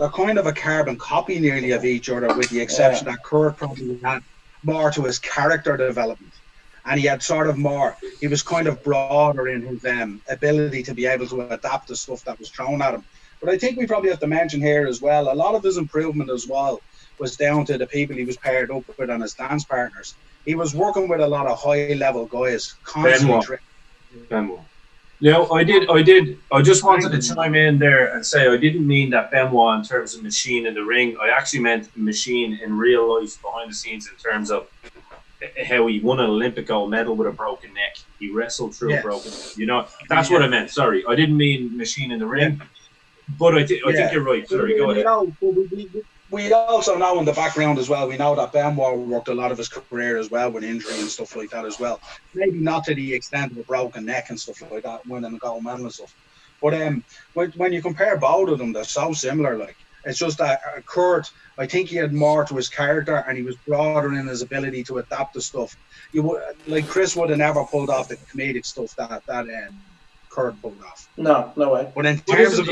they're kind of a carbon copy nearly of each other, with the exception that Kurt probably had more to his character development. And he had sort of more, he was kind of broader in his ability to be able to adapt the stuff that was thrown at him. But I think we probably have to mention here as well, a lot of his improvement as well was down to the people he was paired up with and his dance partners. He was working with a lot of high-level guys, constantly. Benoit. Yeah, I just wanted to chime in there and say I didn't mean that Benoit in terms of machine in the ring. I actually meant machine in real life behind the scenes in terms of how he won an Olympic gold medal with a broken neck. He wrestled through a broken neck. You know, that's what I meant. Sorry, I didn't mean machine in the ring. But I think you're right. Sorry, go ahead. We also know in the background as well, we know that Benoit worked a lot of his career as well with injury and stuff like that as well. Maybe not to the extent of a broken neck and stuff like that, winning a gold medal and stuff. But when you compare both of them, they're so similar. Like, it's just that Kurt, I think he had more to his character and he was broader in his ability to adapt to stuff. Like Chris would have never pulled off the comedic stuff that Kurt pulled off. No way. But in terms of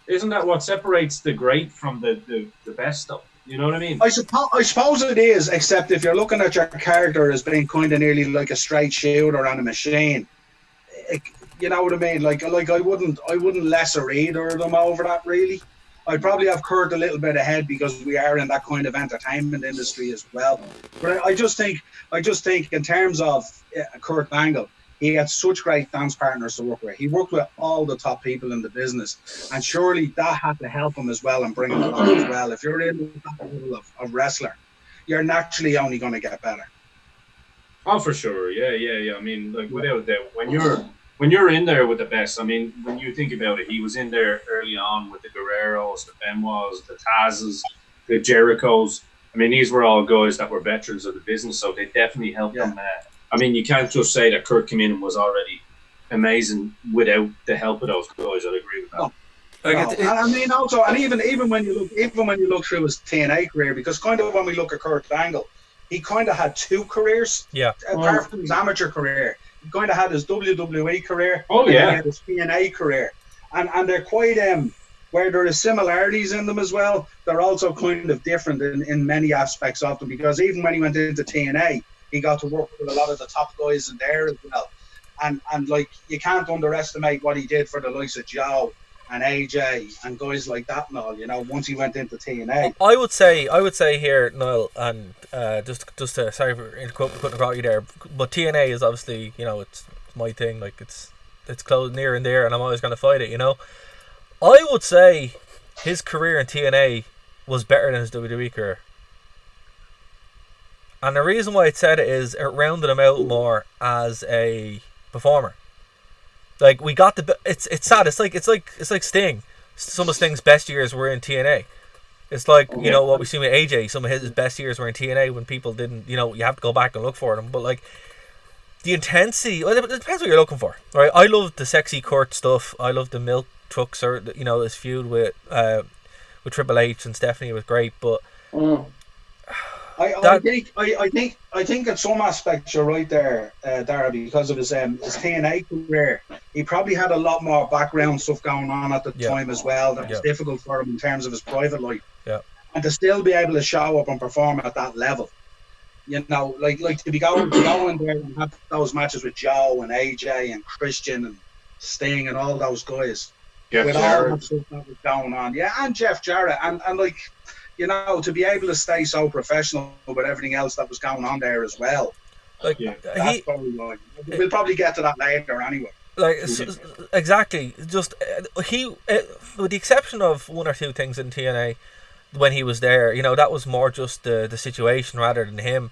Isn't that what separates the great from the best stuff? You know what I mean? I suppose it is, except if you're looking at your character as being kind of nearly like a straight shooter on a machine. You know what I mean? Like I wouldn't lesser either of them over that, really. I'd probably have Kurt a little bit ahead because we are in that kind of entertainment industry as well. But I just think in terms of Kurt Angle, he had such great dance partners to work with. He worked with all the top people in the business, and surely that had to help him as well and bring him along as well. If you're in that level of wrestler, you're naturally only going to get better. Oh, for sure, yeah. I mean, like without doubt, when you're in there with the best, I mean, when you think about it, he was in there early on with the Guerreros, the Benoits, the Tazes, the Jerichos. I mean, these were all guys that were veterans of the business, so they definitely helped him. I mean, you can't just say that Kurt came in and was already amazing without the help of those guys. I'd agree with that. I mean, also, and even when you look through his TNA career, because kind of when we look at Kurt Angle, he kind of had two careers. Yeah. Apart from his amateur career, he kind of had his WWE career. Oh yeah. And he had his TNA career, and they're quite where there is similarities in them as well. They're also kind of different in many aspects of them, because even when he went into TNA, he got to work with a lot of the top guys in there as well. And like, you can't underestimate what he did for the likes of Joe and AJ and guys like that and all, you know, once he went into TNA. I would say here, Niall, and just to, sorry for putting across you there, but TNA is obviously, you know, it's my thing, like it's close near and there, and I'm always going to fight it, you know. I would say his career in TNA was better than his WWE career. And the reason why I said it is it rounded him out more as a performer. Like, we got it's sad. It's like Sting. Some of Sting's best years were in TNA. It's like, you know, what we see with AJ. Some of his best years were in TNA when people didn't, you know, you have to go back and look for them. But like, the intensity, well, it depends what you're looking for, right? I love the sexy Kurt stuff. I love the milk trucks, or, you know, his feud with Triple H and Stephanie was great, but. I think in some aspects you're right there, Darragh, because of his TNA career. He probably had a lot more background stuff going on at the time as well that was difficult for him in terms of his private life. Yeah. And to still be able to show up and perform at that level, you know, like to be going there and have those matches with Joe and AJ and Christian and Sting and all those guys, with all that stuff that was going on, and Jeff Jarrett, and like, you know, to be able to stay so professional with everything else that was going on there as well. Like, that's probably like, we'll probably get to that later anyway. Like, exactly. Just with the exception of one or two things in TNA when he was there, you know, that was more just the situation rather than him.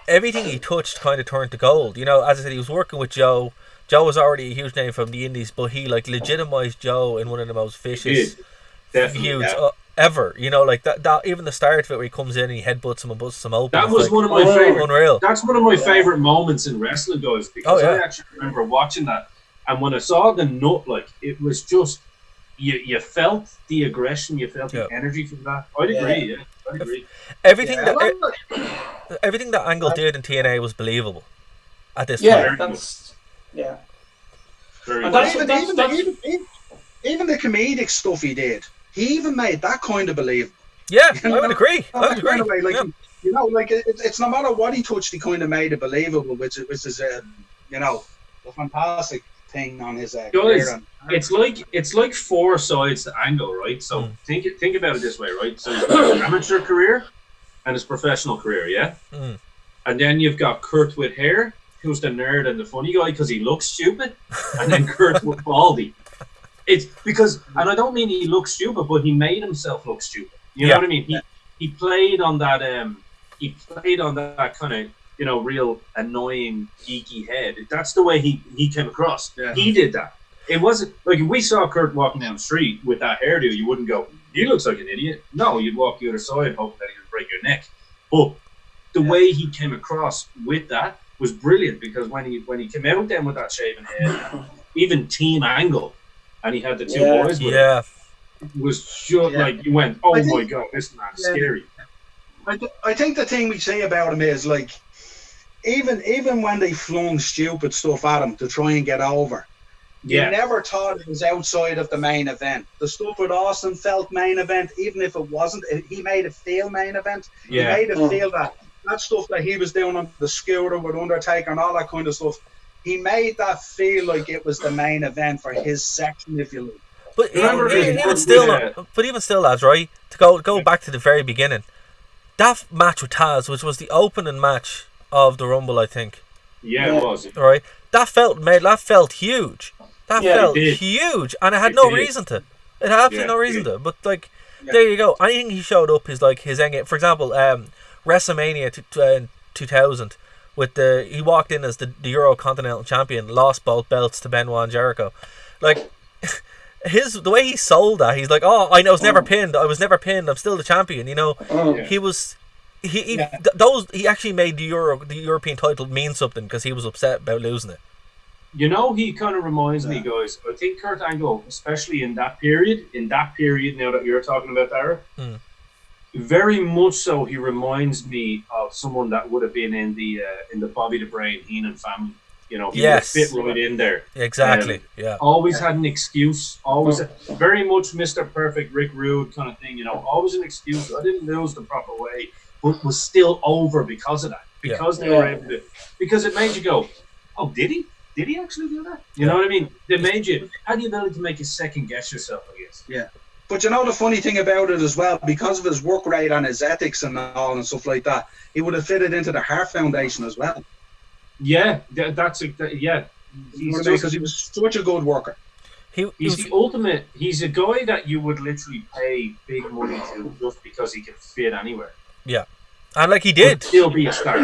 Everything he touched kind of turned to gold. You know, as I said, he was working with Joe. Joe was already a huge name from the Indies, but he like legitimized Joe in one of the most vicious feuds ever. You know, like that even the start of it where he comes in and he headbutts him and busts him open. That was like one of my favorite. Unreal. That's one of my favorite moments in wrestling, guys, because I actually remember watching that, and when I saw the nut, like, it was just you felt the aggression, you felt the energy from that. I'd agree. I'd agree. Everything that Angle did in TNA was believable at this point. That's very. even the comedic stuff he did, he even made that kind of believable. Yeah, I would agree. I would agree. Kind of way, like, yeah. You know, like it's no matter what he touched, he kind of made it believable, which is you know, a fantastic thing on his career. It's like four sides to Angle, right? So think about it this way, right? So he's got his amateur career and his professional career, yeah. And then you've got Kurt with hair, who's the nerd and the funny guy because he looks stupid, and then Kurt with baldy. It's because, and I don't mean he looks stupid, but he made himself look stupid. You know what I mean? He played on that kind of, you know, real annoying geeky head. That's the way he came across. Yeah. He did that. It wasn't like if we saw Kurt walking down the street with that hairdo, you wouldn't go, he looks like an idiot. No, you'd walk the other side hoping that he would break your neck. But the way he came across with that was brilliant, because when he came out then with that shaven head, even Team Angle, and he had the two boys with him, was just like, you went, oh my god, this man's scary. I think the thing we say about him is, like, even when they flung stupid stuff at him to try and get over, you never thought it was outside of the main event. The stuff with Austin felt main event, even if it wasn't. He made it feel main event. He made it feel that stuff that he was doing on the scooter with Undertaker and all that kind of stuff. He made that feel like it was the main event for his section, if you like. But even still, lads, right? To go back to the very beginning, that match with Taz, which was the opening match of the Rumble, I think. Yeah, it was. Right, that felt huge. That felt huge, and it had no reason to. It had absolutely no reason to. But like, there you go. Anything he showed up is like his end. For example, WrestleMania 2000. He walked in as the Euro Continental Champion, lost both belts to Benoit and Jericho. Like, the way he sold that, he's like, oh, I was never pinned. I'm still the champion. You know, he was. He actually made the European title mean something because he was upset about losing it. You know, he kind of reminds me, guys. I think Kurt Angle, especially in that period, now that you're talking about Darragh, very much so, he reminds me of someone that would have been in the Bobby the Brain Heenan family. You know, he would have fit right in there. Exactly. Always had an excuse. Always very much Mr. Perfect, Rick Rude kind of thing. You know, always an excuse. I didn't lose the proper way, but was still over because of that. Because they were able to. Because it made you go, oh, did he? Did he actually do that? You know what I mean? They made you had the ability to make you second guess yourself, I guess. Yeah. But you know the funny thing about it as well, because of his work rate and his ethics and all and stuff like that, he would have fitted into the Heart Foundation as well. Yeah, because he was such a good worker. He's the ultimate. He's a guy that you would literally pay big money to just because he can fit anywhere. Yeah, and like he did, still be a star.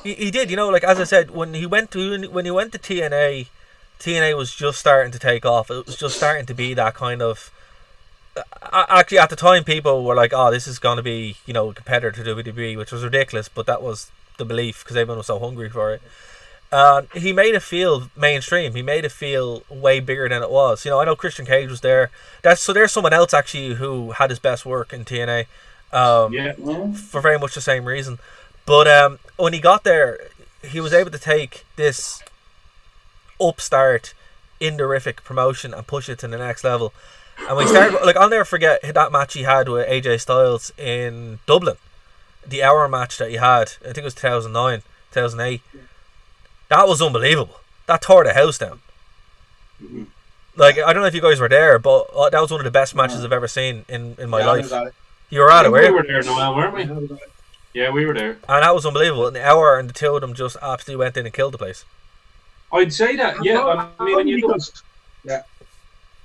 He did. You know, like as I said, when he went to TNA, TNA was just starting to take off. It was just starting to be that kind of. Actually, at the time, people were like, "Oh, this is going to be, you know, a competitor to WWE," which was ridiculous, but that was the belief because everyone was so hungry for it. He made it feel mainstream. He made it feel way bigger than it was. You know, I know Christian Cage was there. There's someone else actually who had his best work in TNA. For very much the same reason. But when he got there, he was able to take this upstart, indorific promotion and push it to the next level. And when he started, like, I'll never forget that match he had with AJ Styles in Dublin. The hour match that he had, I think it was 2009, 2008. That was unbelievable. That tore the house down. Like, I don't know if you guys were there, but that was one of the best matches I've ever seen in my life. You were at it, we were there, Noel, weren't we? Yeah, we were there. And that was unbelievable. In the hour, and the two of them just absolutely went in and killed the place. I'd say that, yeah. I mean, when you look... Yeah.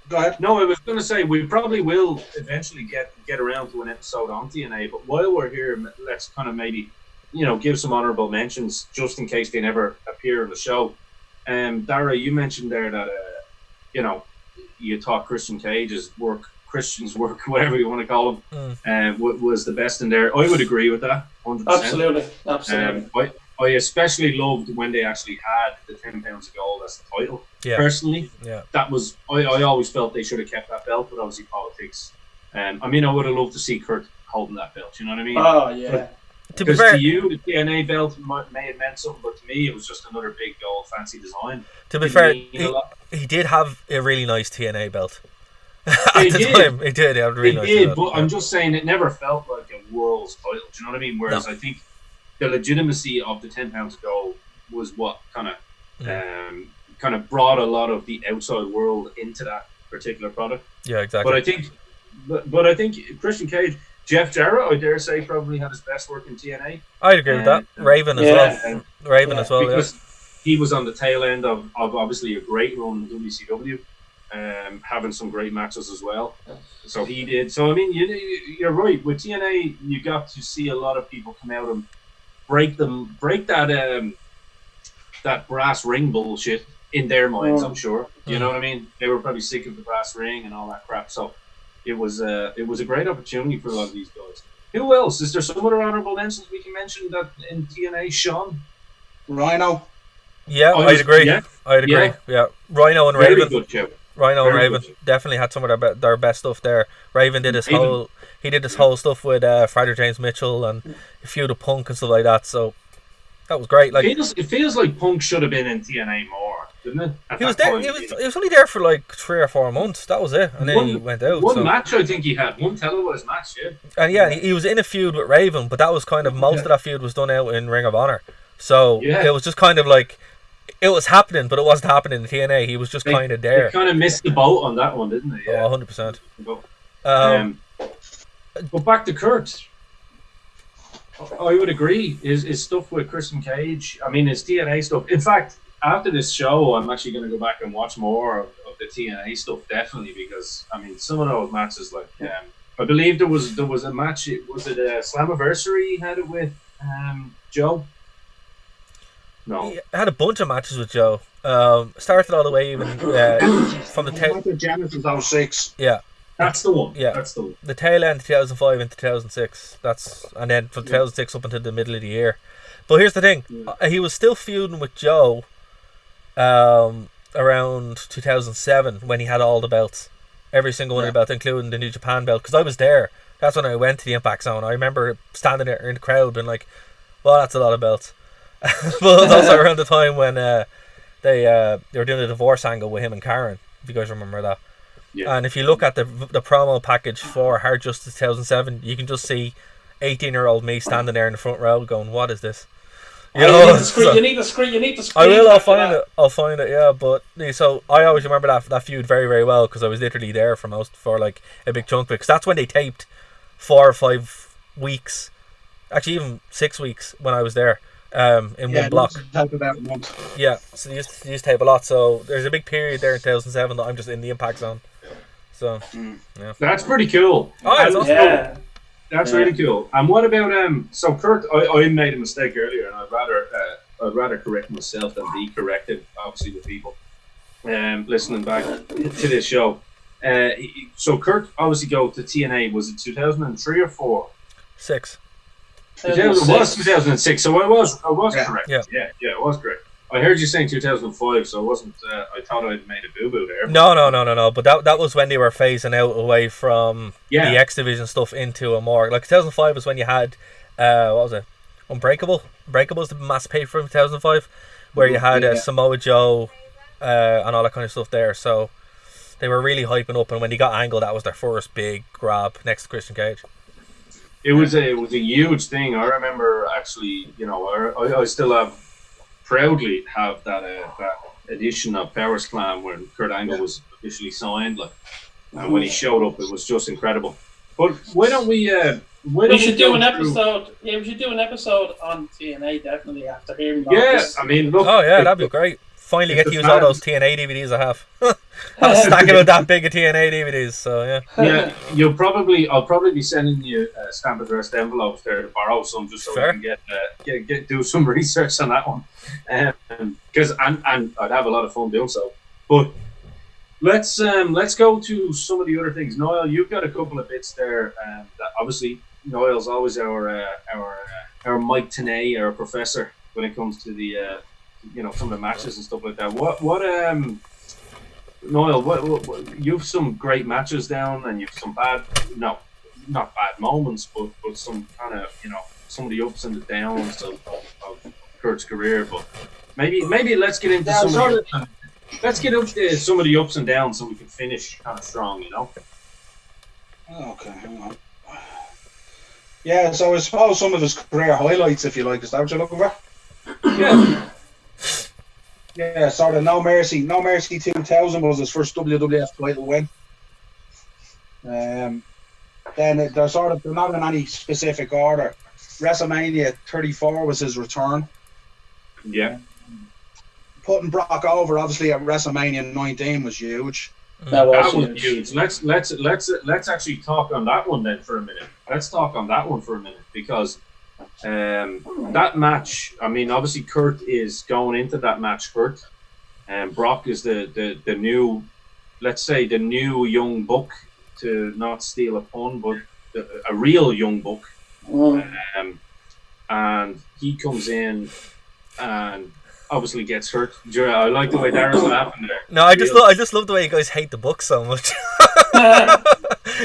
Go ahead. No, I was going to say, we probably will eventually get around to an episode on TNA, but while we're here, let's kind of maybe, you know, give some honourable mentions, just in case they never appear on the show. Darragh, you mentioned there that, you know, you thought Christian's work, whatever you want to call him, was the best in there. I would agree with that, 100%. Absolutely. I especially loved when they actually had the 10 pounds of gold as the title. Yeah. Personally, yeah, that was I always felt they should have kept that belt, but obviously politics. I mean, I would have loved to see Kurt holding that belt. You know what I mean? Oh yeah. Because to you, the TNA belt may have meant something, but to me, it was just another big gold fancy design. To be fair, he did have a really nice TNA belt. At the time, he did. Yeah, really It did, but I'm just saying it never felt like a world's title. Do you know what I mean? Whereas I think the legitimacy of the £10 to go was what kind of brought a lot of the outside world into that particular product. Yeah, exactly. But I think Christian Cage, Jeff Jarrett, I dare say, probably had his best work in TNA. I'd agree with that. Raven as well. Raven as well, because he was on the tail end of obviously a great run in WCW, having some great matches as well. So he did. So I mean, you're right. With TNA, you got to see a lot of people come out and break that that brass ring bullshit in their minds. I'm sure. You know what I mean? They were probably sick of the brass ring and all that crap. So it was a great opportunity for a lot of these guys. Who else? Is there some other honourable mentions we can mention that in TNA? Sean? Rhino? Yeah, I'd agree. I'd agree. Yeah. Rhino and Raven. Very good show. Rhino and Raven definitely had some of their best stuff there. Raven did his whole stuff with Friday James Mitchell and a few of the Punk and stuff like that. So that was great. Like it feels like Punk should have been in TNA more, didn't it? He was there. He was only there for like 3 or 4 months. That was it, and then he went out. One match, I think he had one televised match. And he was in a feud with Raven, but that was kind of most of that feud was done out in Ring of Honor. So it was just kind of like it was happening, but it wasn't happening in TNA. He was just kind of there. They kind of missed the boat on that one, didn't they? Yeah, 100%. But back to Kurt. I would agree. His stuff with Christian Cage, I mean, his TNA stuff. In fact, after this show, I'm actually going to go back and watch more of the TNA stuff, definitely, because, I mean, some of those matches, like, I believe there was a match, was it a Slammiversary he had it with Joe? No. He had a bunch of matches with Joe. Started all the way even from the tail. Genesis 06. Yeah. That's the one. Yeah, that's the one. The tail end 2005 into 2006. And then from 2006 up until the middle of the year. But here's the thing: he was still feuding with Joe around 2007 when he had all the belts, every single one of the belts, including the New Japan belt. Because I was there. That's when I went to the Impact Zone. I remember standing there in the crowd and like, well, that's a lot of belts. But it was also around the time when they were doing the divorce angle with him and Karen. If you guys remember that. Yeah. And if you look at the promo package for Hard Justice 2007, you can just see 18-year-old me standing there in the front row going, "What is this?" You need the screen. You need the screen. I will. I'll find it. Yeah, but so I always remember that feud very, very well because I was literally there for like a big chunk of it. Because that's when they taped 4 or 5 weeks, actually even 6 weeks when I was there. In one block. About a month. Yeah, so they used to tape a lot. So there's a big period there in 2007 that I'm just in the Impact Zone. So yeah, that's pretty cool. Oh, that's really cool. And what about So Kurt, I made a mistake earlier, and I'd rather correct myself than be corrected. Obviously, with people listening back to this show. So Kurt obviously go to TNA. Was it 2003 or 4? 6. It was 2006, so I was correct. Yeah, I was correct. I heard you saying 2005, so I wasn't. I thought I'd made a boo-boo there. No. But that was when they were phasing out away from the X Division stuff into a more like 2005 was when you had what was it? Unbreakable. Unbreakable was the mass pay for 2005, where you had Samoa Joe and all that kind of stuff there. So they were really hyping up, and when they got Angle, that was their first big grab next to Christian Cage. It was a huge thing. I remember actually, I still proudly have that edition of Power Slam when Kurt Angle was officially signed. And when he showed up, it was just incredible. But why don't we? We should do an episode. Yeah, we should do an episode on TNA definitely after hearing about this. I mean, look. Oh yeah, that'd be great. Finally get to use all those TNA DVDs I have. I was stacking out that big of TNA DVDs, so yeah. Yeah, I'll probably be sending you stamp addressed envelopes there to borrow some, just so we can get do some research on that one. Because and I'd have a lot of fun doing so. But let's go to some of the other things. Niall, you've got a couple of bits there. That obviously Niall's always our Mike Tenay, our professor when it comes to the some of the matches and stuff like that. Niall, what you've some great matches down, and you've some not bad moments, but some kind of some of the ups and the downs of Kurt's career. But maybe let's get into some of let's get up to some of the ups and downs so we can finish kind of strong, you know. Okay, hang on. Yeah, so I suppose some of his career highlights, if you like, is that what you're looking for? Yeah. Yeah, sort of No Mercy 2000 was his first WWF title win. Then they're not in any specific order. WrestleMania 34 was his return. Yeah. Putting Brock over, obviously, at WrestleMania 19 was huge. That was huge. Let's actually talk on that one then for a minute. Let's talk on that one for a minute because that match. I mean, obviously, Kurt is going into that match hurt, and Brock is the new, let's say, the new young buck, to not steal a pun, but a real young buck. And he comes in and obviously gets hurt. I like the way Darrag's laughing there. No, I just love the way you guys hate the book so much.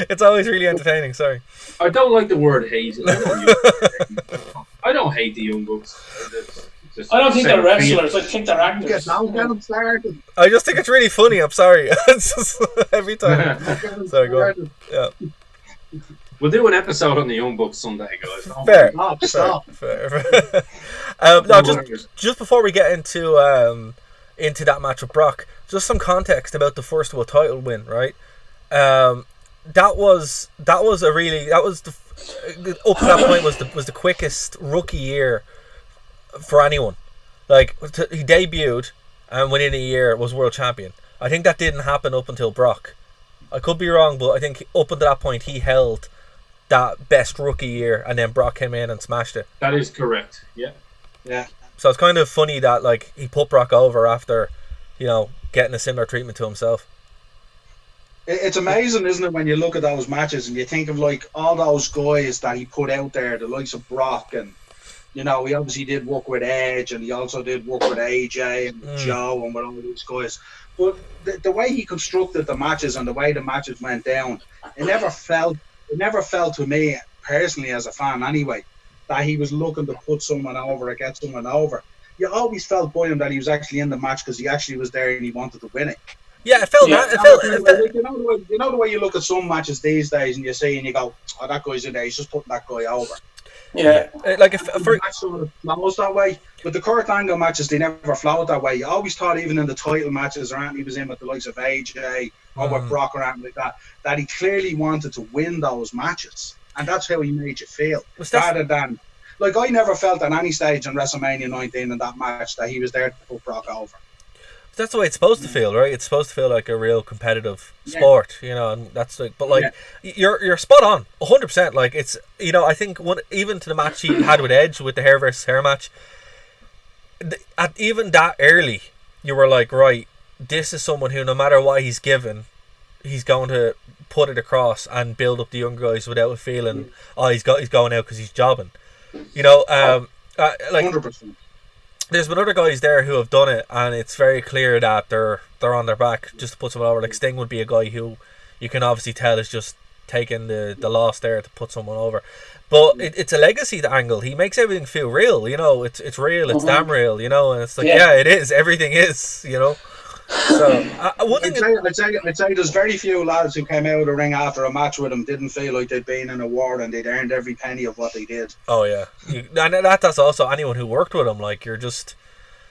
It's always really entertaining. Sorry. I don't like the word hate. I don't hate the young bucks. I don't think they're wrestlers. I think they're actors. I just think it's really funny. I'm sorry. It's just, every time. Sorry, go on. Yeah. We'll do an episode on the Young Bucks someday, guys. Fair. Fair. No, just before we get into that match with Brock, just some context about the first world title win, right? That was up to that point was the quickest rookie year for anyone. Like, he debuted and within a year was world champion. I think that didn't happen up until Brock. I could be wrong, but I think up until that point he held that best rookie year, and then Brock came in and smashed it. That is correct. Yeah. So it's kind of funny that like he put Brock over after, getting a similar treatment to himself. It's amazing, isn't it, when you look at those matches and you think of like all those guys that he put out there, the likes of Brock, and he obviously did work with Edge, and he also did work with AJ and with Joe and with all these guys. But the way he constructed the matches and the way the matches went down, it never felt to me personally, as a fan anyway, that he was looking to put someone over or get someone over. You always felt by him that he was actually in the match because he actually was there and he wanted to win it. Yeah, it felt that. You know the way you look at some matches these days and you see and you go, oh, that guy's in there, he's just putting that guy over. Yeah, like if the match sort of flows that way. But the Kurt Angle matches, they never flowed that way. You always thought, even in the title matches, or Anthony was in with the likes of AJ or with Brock or anything like that he clearly wanted to win those matches, and that's how he made you feel. Rather than, like, I never felt at any stage in WrestleMania 19 in that match that he was there to put Brock over. That's the way it's supposed to feel, right? It's supposed to feel like a real competitive sport, and that's like. But like, you're spot on, 100%. Like, it's I think even to the match he had with Edge with the hair versus hair match, at even that early, you were like, right, this is someone who, no matter what he's given, he's going to put it across and build up the young guys without a feeling, he's going out because he's jobbing, like 100%. There's been other guys there who have done it, and it's very clear that they're on their back just to put someone over. Like Sting would be a guy who you can obviously tell is just taking the loss there to put someone over. But it's a legacy to Angle. He makes everything feel real. It's real. It's damn real. And it's like it is. Everything is. So I'd say there's very few lads who came out of the ring after a match with him didn't feel like they'd been in a war and they'd earned every penny of what they did. Oh yeah, and that's also anyone who worked with him. Like, you're just,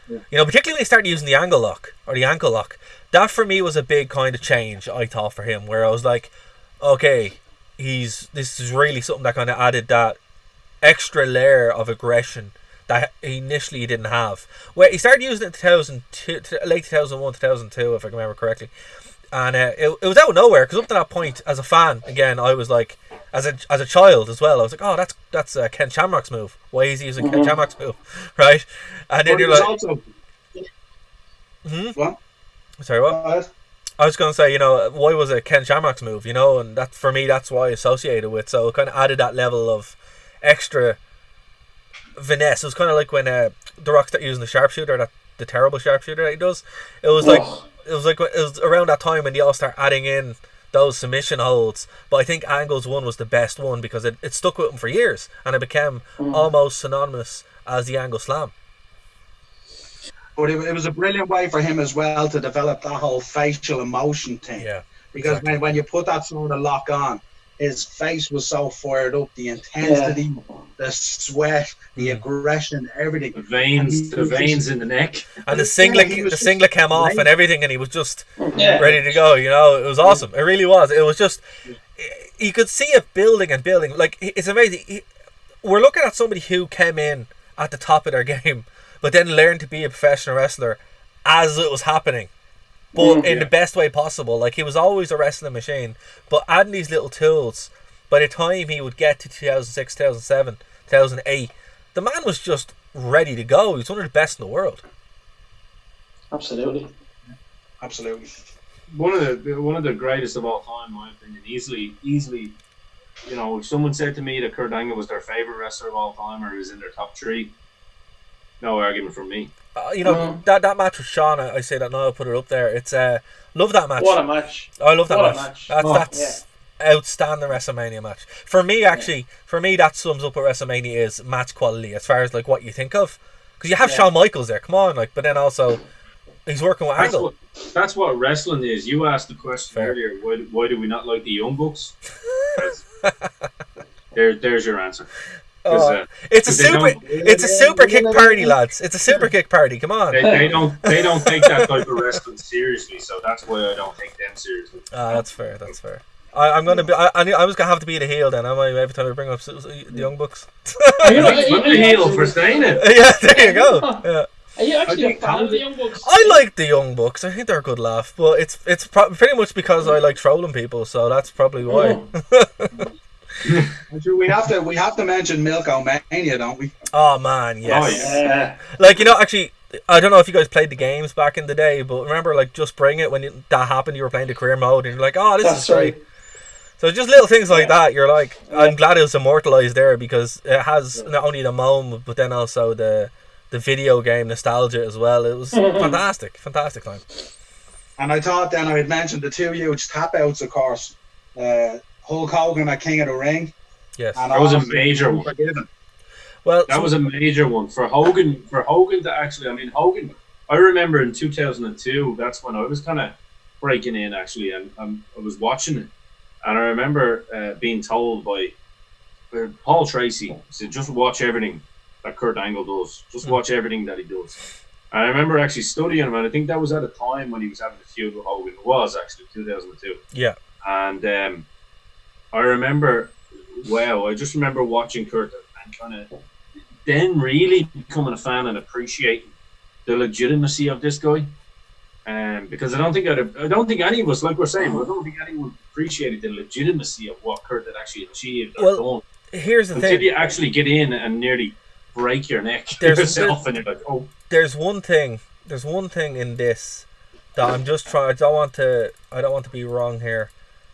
particularly when he started using the angle lock or the ankle lock. That for me was a big kind of change, I thought, for him, where I was like, okay, this is really something that kind of added that extra layer of aggression that he initially didn't have. Well, he started using it in 2002, late 2001, 2002, if I can remember correctly. And it was out of nowhere, because up to that point, as a fan, again, I was like, as a child as well, I was like, oh, that's Ken Shamrock's move. Why is he using Ken Shamrock's move? Right? And then you're like... Also... What? Sorry, what? I was going to say, why was it Ken Shamrock's move? And that, for me, that's why I associated with. So it kind of added that level of extra finesse. It was kind of like when The Rock started using the sharpshooter, the terrible sharpshooter that he does. It was around that time when they all start adding in those submission holds. But I think Angle's one was the best one because it stuck with him for years and it became almost synonymous as the Angle Slam. But it was a brilliant way for him as well to develop that whole facial emotion thing. Yeah. Because exactly. when you put that sort of lock on, his face was so fired up, the intensity, the sweat, the aggression, everything. The veins in the neck. And the singlet came off great. and everything, and he was just ready to go. You know, it was awesome. It really was. It was just, you could see it building and building. Like, it's amazing. We're looking at somebody who came in at the top of their game, but then learned to be a professional wrestler as it was happening. But in the best way possible. Like, he was always a wrestling machine, but adding these little tools, by the time he would get to 2006, 2007, 2008, the man was just ready to go. He was one of the best in the world. Absolutely. One of the greatest of all time, in my opinion. Easily, you know, if someone said to me that Kurt Angle was their favorite wrestler of all time or is in their top 3, no argument from me. You know, that match with Sean, I say that now, I'll put it up there. It's love that match. What a match. I love that What a match. match. That's outstanding WrestleMania match. For me, actually, that sums up what WrestleMania is, match quality, as far as like what you think of. Because you have Shawn Michaels there, come on, like, but then also he's working with Angle. That's what wrestling is. You asked the question earlier, why do we not like the Young Bucks? There's your answer. It's a super kick party, lads. It's a super kick party. Come on. They don't take that type of wrestling seriously, so that's why I don't take them seriously. That's fair. I'm gonna be. I was gonna have to be the heel then. Am I? Every time I bring up the Young Bucks. I'm the heel for saying it. Yeah, there you go. Yeah. Are you actually a fan of the Young Bucks? I like the Young Bucks. I think they're a good laugh, but it's pretty much because I like trolling people, so that's probably why. We have to mention Milko Mania, don't we? Oh man, yes. Oh, yeah. Like, you know, actually, I don't know if you guys played the games back in the day, but remember, like, Just Bring It, when that happened, you were playing the career mode, and you're like, oh, this is great. So just little things like that, you're like, I'm glad it was immortalized there, because it has not only the moment, but then also the video game nostalgia as well. It was fantastic time. And I thought then I had mentioned the 2 huge tap outs, of course. Hulk Hogan at King of the Ring. Yes, and that was a major one. Well, that was a major one for Hogan. For Hogan to actually, I mean, Hogan. I remember in 2002. That's when I was kind of breaking in actually, and I was watching it, and I remember being told by Paul Tracy, said, "Just watch everything that Kurt Angle does. Just watch everything that he does." And I remember actually studying him, and I think that was at a time when he was having a feud with Hogan. It was actually 2002. Yeah, and I remember, I just remember watching Kurt and kind of then really becoming a fan and appreciating the legitimacy of this guy. Because I don't think any of us, like we're saying, I don't think anyone appreciated the legitimacy of what Kurt had actually achieved or done. Here's the thing: until you actually get in and nearly break your neck yourself, and you're like, oh. There's one thing in this that I'm just trying. I don't want to be wrong here.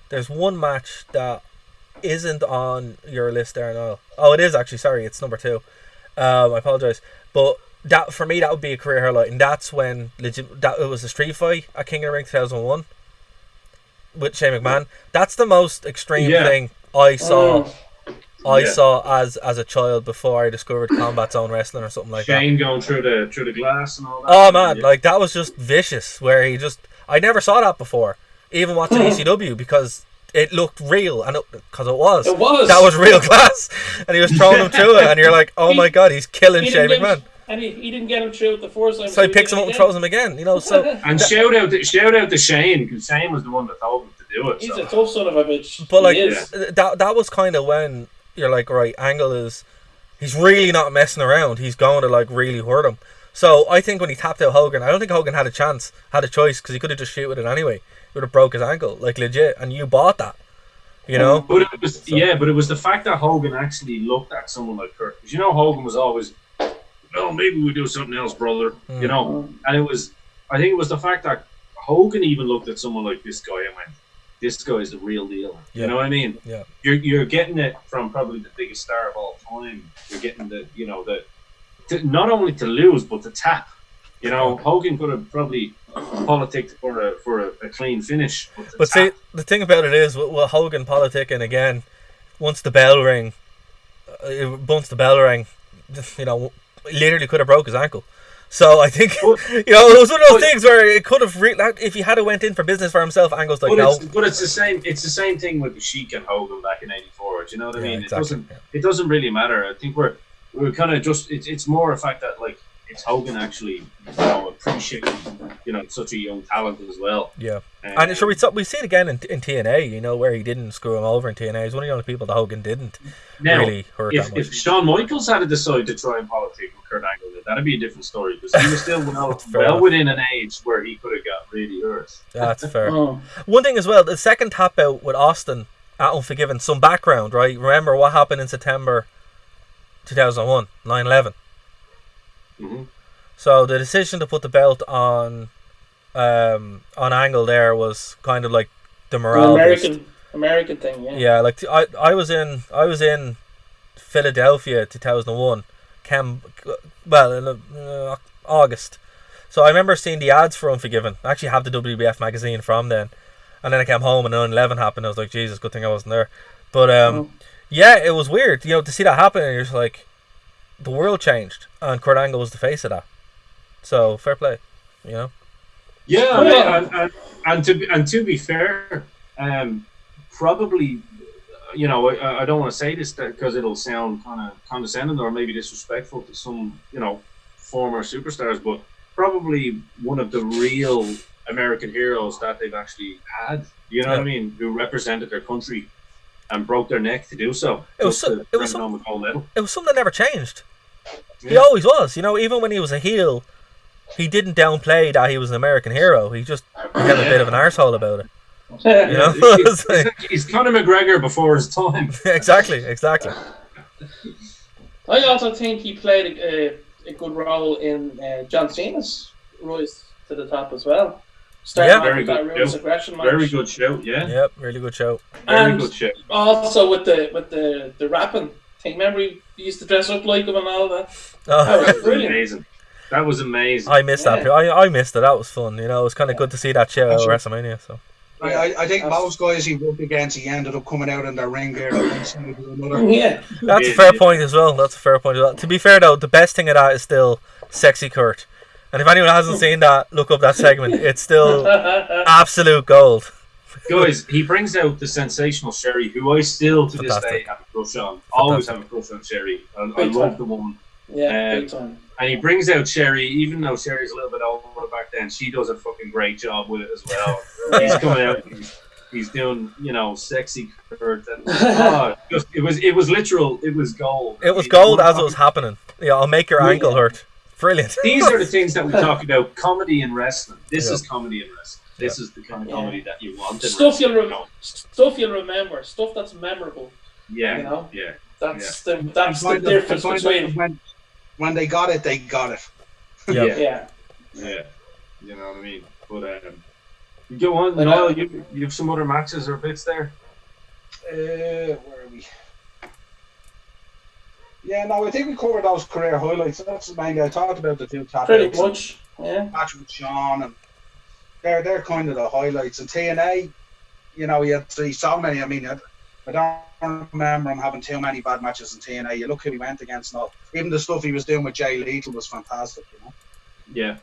There's one match that isn't on your list there now. Oh, it is actually. Sorry, it's number 2. I apologize, but that for me that would be a career highlight, and that's when it was a street fight at King of the Ring 2001 with Shane McMahon. That's the most extreme thing I saw. I saw as a child before I discovered Combat Zone Wrestling or something like that. Shane going through the glass and all that. Oh man, like that was just vicious. Where I never saw that before. Even watching ECW, because it looked real, and because it was. That was real class, and he was throwing him through it, and you're like, oh my god, he's killing Shane McMahon. And he didn't get him through it the first time. So he picks him up and throws him again. You know, so and shout out to Shane, because Shane was the one that told him to do it. He's a tough son of a bitch. But like that was kind of when you're like, right, Angle he's really not messing around. He's going to like really hurt him. So I think when he tapped out Hogan, I don't think Hogan had a choice, because he could have just shoot with it anyway. It would have broke his ankle, like legit, and you bought that. You know? But it was but it was the fact that Hogan actually looked at someone like Kurt. Because you know Hogan was always, well, maybe we do something else, brother. You know? And I think it was the fact that Hogan even looked at someone like this guy and went, this guy is the real deal. Yeah. You know what I mean? Yeah. You're getting it from probably the biggest star of all time. You're getting not only to lose, but to tap. You know, Hogan could have probably politicked for a clean finish. But see, the thing about it is, with Hogan politicking again, once the bell rang, you know, literally could have broke his ankle. So I think it was one of those things where it could have if he had went in for business for himself. Angle's like, no. But it's the same. It's the same thing with the Sheik and Hogan back in '84. Do you know what I mean? Exactly. It doesn't really matter. I think we're kind of just. It's more a fact that like it's Hogan actually appreciating such a young talent as well. Yeah, and sure we see it again in TNA. Where he didn't screw him over in TNA. He's one of the only people that Hogan didn't really hurt that much. If Shawn Michaels had decided to try and politic with Kurt Angle, that'd be a different story because he was still well within an age where he could have got really hurt. That's fair. One thing as well, the second tap out with Austin at Unforgiven, some background, right? Remember what happened in September 2001, 9/11. Mm-hmm. So the decision to put the belt on Angle there was kind of like the morale American thing, yeah. Yeah, like I was in Philadelphia 2001, in August. So I remember seeing the ads for Unforgiven. I actually have the WWF magazine from then, and then I came home and 9/11 happened. I was like, Jesus, good thing I wasn't there. But yeah, it was weird, to see that happen, and you're just like, the world changed, and Kurt Angle was the face of that. So fair play, Yeah, and to be fair, probably, I don't want to say this because it'll sound kind of condescending or maybe disrespectful to some, former superstars, but probably one of the real American heroes that they've actually had. You know what I mean? Who represented their country and broke their neck to do so. It was something that never changed. Yeah. He always was. Even when he was a heel, he didn't downplay that he was an American hero. He just had a bit of an arsehole about it. He's Conor McGregor before his time. Exactly. I also think he played a good role in John Cena's rise to the top as well. Very good aggression match. Very good show, yeah. Yep, really good show. Very good show. Also with the rapping thing. Remember he used to dress up like him and all that? That was brilliant. Amazing. That was amazing. I missed that. I missed it. That was fun. It was kind of good to see that show at WrestleMania. So I think most guys he worked against, he ended up coming out in their ring gear. Yeah, that's a fair point as well. To be fair though, the best thing of that is still Sexy Kurt. And if anyone hasn't seen that, look up that segment. It's still absolute gold. Guys, he brings out the sensational Sherry, who I still to this day have a crush on. Always have a crush on Sherry. I love the woman. Yeah, big time. And he brings out Sherry, even though Sherry's a little bit older back then, she does a fucking great job with it as well. He's coming out, he's doing, Sexy Kurt. And, it was literal, it was gold. It was gold as it was happening. Yeah, I'll make your ankle hurt. Brilliant. These are the things that we talk about. Comedy in wrestling. This is comedy in wrestling. This is the kind of comedy that you want. Stuff you'll remember. Stuff that's memorable. Yeah. That's the difference between. When they got it, they got it. Yeah. You know what I mean? But go on, Niall. You have some other matches or bits there. Where are we? Yeah, no, I think we covered those career highlights. That's mainly I talked about the two tap pretty much. Yeah. Match with Sean, and they're kind of the highlights. And TNA, you had so many. I mean, I don't remember him having too many bad matches in TNA. You look who he went against and all. Even the stuff he was doing with Jay Lethal was fantastic, Yeah.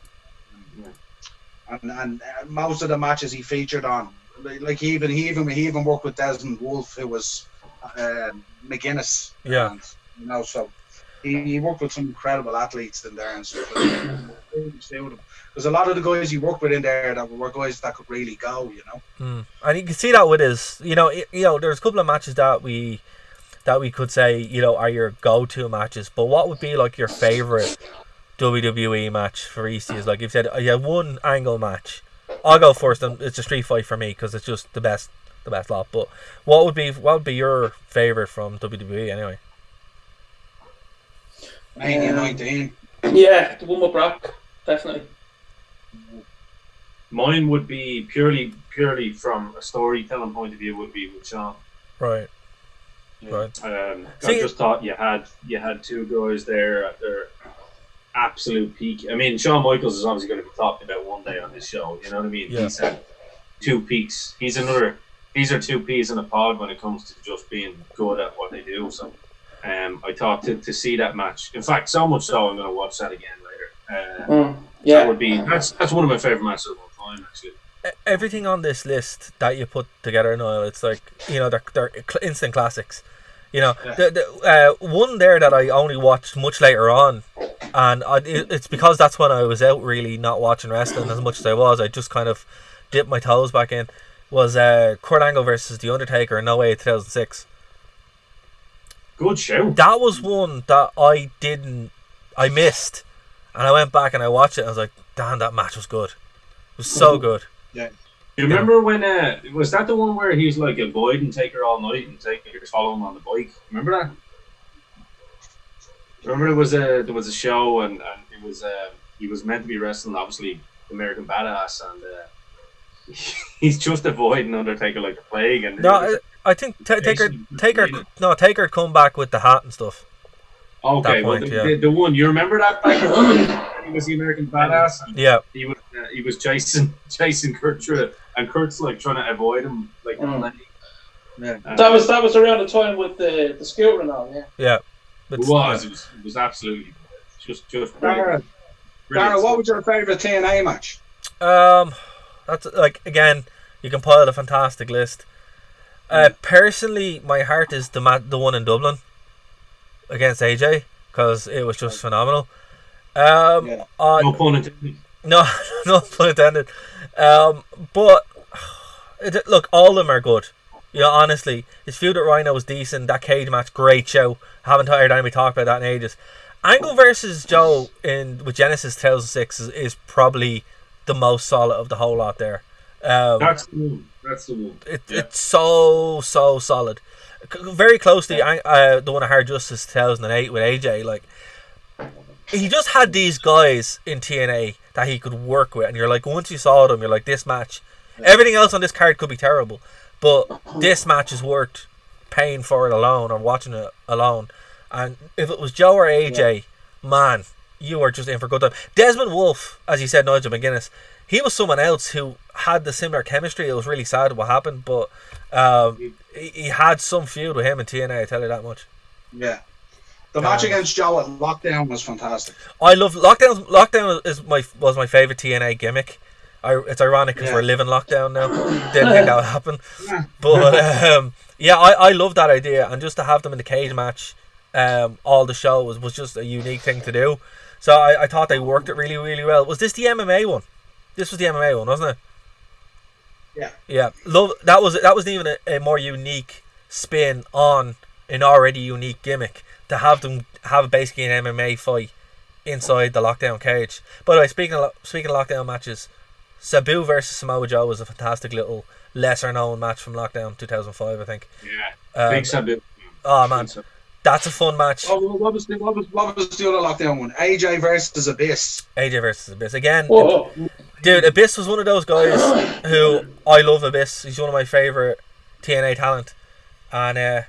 And most of the matches he featured on, like he even worked with Desmond Wolfe, who was McGuinness. Yeah. And, so he worked with some incredible athletes in there and stuff. There's a lot of the guys he worked with in there that were guys that could really go, And you can see that with his, there's a couple of matches that we could say, are your go-to matches. But what would be like your favorite WWE match for EC? Like you've said, you had one Angle match. I'll go first, and it's a street fight for me because it's just the best lot. But what would be your favorite from WWE anyway? Mania 19. Yeah, the one with Brock, definitely. Mine would be purely from a storytelling point of view. Would be with Sean. Right. Yeah. Right. I just thought you had two guys there at their absolute peak. I mean, Shawn Michaels is obviously going to be talked about one day on this show. You know what I mean? Yeah. He's had two peaks. These are two peas in a pod when it comes to just being good at what they do. So. I thought to see that match. In fact, so much so I'm going to watch that again That Yeah. would be that's one of my favorite matches of all time, actually. Everything on this list that you put together, Niall, it's like, you know, they're instant classics. You know, the one there that I only watched much later on, and it's because that's when I was out really not watching wrestling as much as I was. I just kind of dipped my toes back in. Was Kurt Angle versus The Undertaker in No Way 2006. Good show. That was one that I missed, and I went back and I watched it. And I was like, damn, that match was good. It was so good. Yeah. You remember when was that the one where he's like avoiding Taker all night and Taker's following him on the bike? Remember that? Remember there was a show and it was he was meant to be wrestling obviously American Badass and he's just avoiding Undertaker like the plague. And no, I think Taker come back with the hat and stuff. Okay, point, the one you remember that back when he was the American Badass. And yeah, he was chasing Kurt through it, and Kurt's like trying to avoid him like. Yeah. That was around the time with the scooter and all. Yeah. It was absolutely just Darragh, what was your favourite TNA match? That's like, again, you can pile a fantastic list. Personally, my heart is the one in Dublin against AJ, because it was just phenomenal. No pun intended. No pun intended. But look, all of them are good. You know, honestly, his feud at Rhino was decent. That cage match, great show. Haven't heard anybody talk about that in ages. Angle versus Joe with Genesis 2006 is probably the most solid of the whole lot there. That's the one. It's so solid. Very close to the one I Hard Justice 2008 with AJ. Like, he just had these guys in TNA that he could work with, and you're like, once you saw them, you're like, this match. Everything else on this card could be terrible, but this match is worth paying for it alone or watching it alone. And if it was Joe or AJ, man, you are just in for a good time. Desmond Wolfe, as you said, Nigel McGuinness, he was someone else who had the similar chemistry. It was really sad what happened, but he had some feud with him in TNA, I tell you that much. Yeah. The match against Joe at Lockdown was fantastic. I love Lockdown. Lockdown was my favourite TNA gimmick. It's ironic because we're living lockdown now. Didn't think that would happen. But I love that idea, and just to have them in the cage match all the show was just a unique thing to do. So I thought they worked it really, really well. Was this the MMA one? This was the MMA one, wasn't it? Yeah. Yeah. Love that wasn't even a more unique spin on an already unique gimmick to have them have basically an MMA fight inside the lockdown cage. By the way, speaking of lockdown matches, Sabu versus Samoa Joe was a fantastic little lesser known match from Lockdown 2005, I think. Yeah. Big Sabu. Oh man, that's a fun match. Oh, what was the other Lockdown one? AJ versus Abyss. AJ versus Abyss again. Dude, Abyss was one of those guys who I love. Abyss. He's one of my favorite TNA talent, and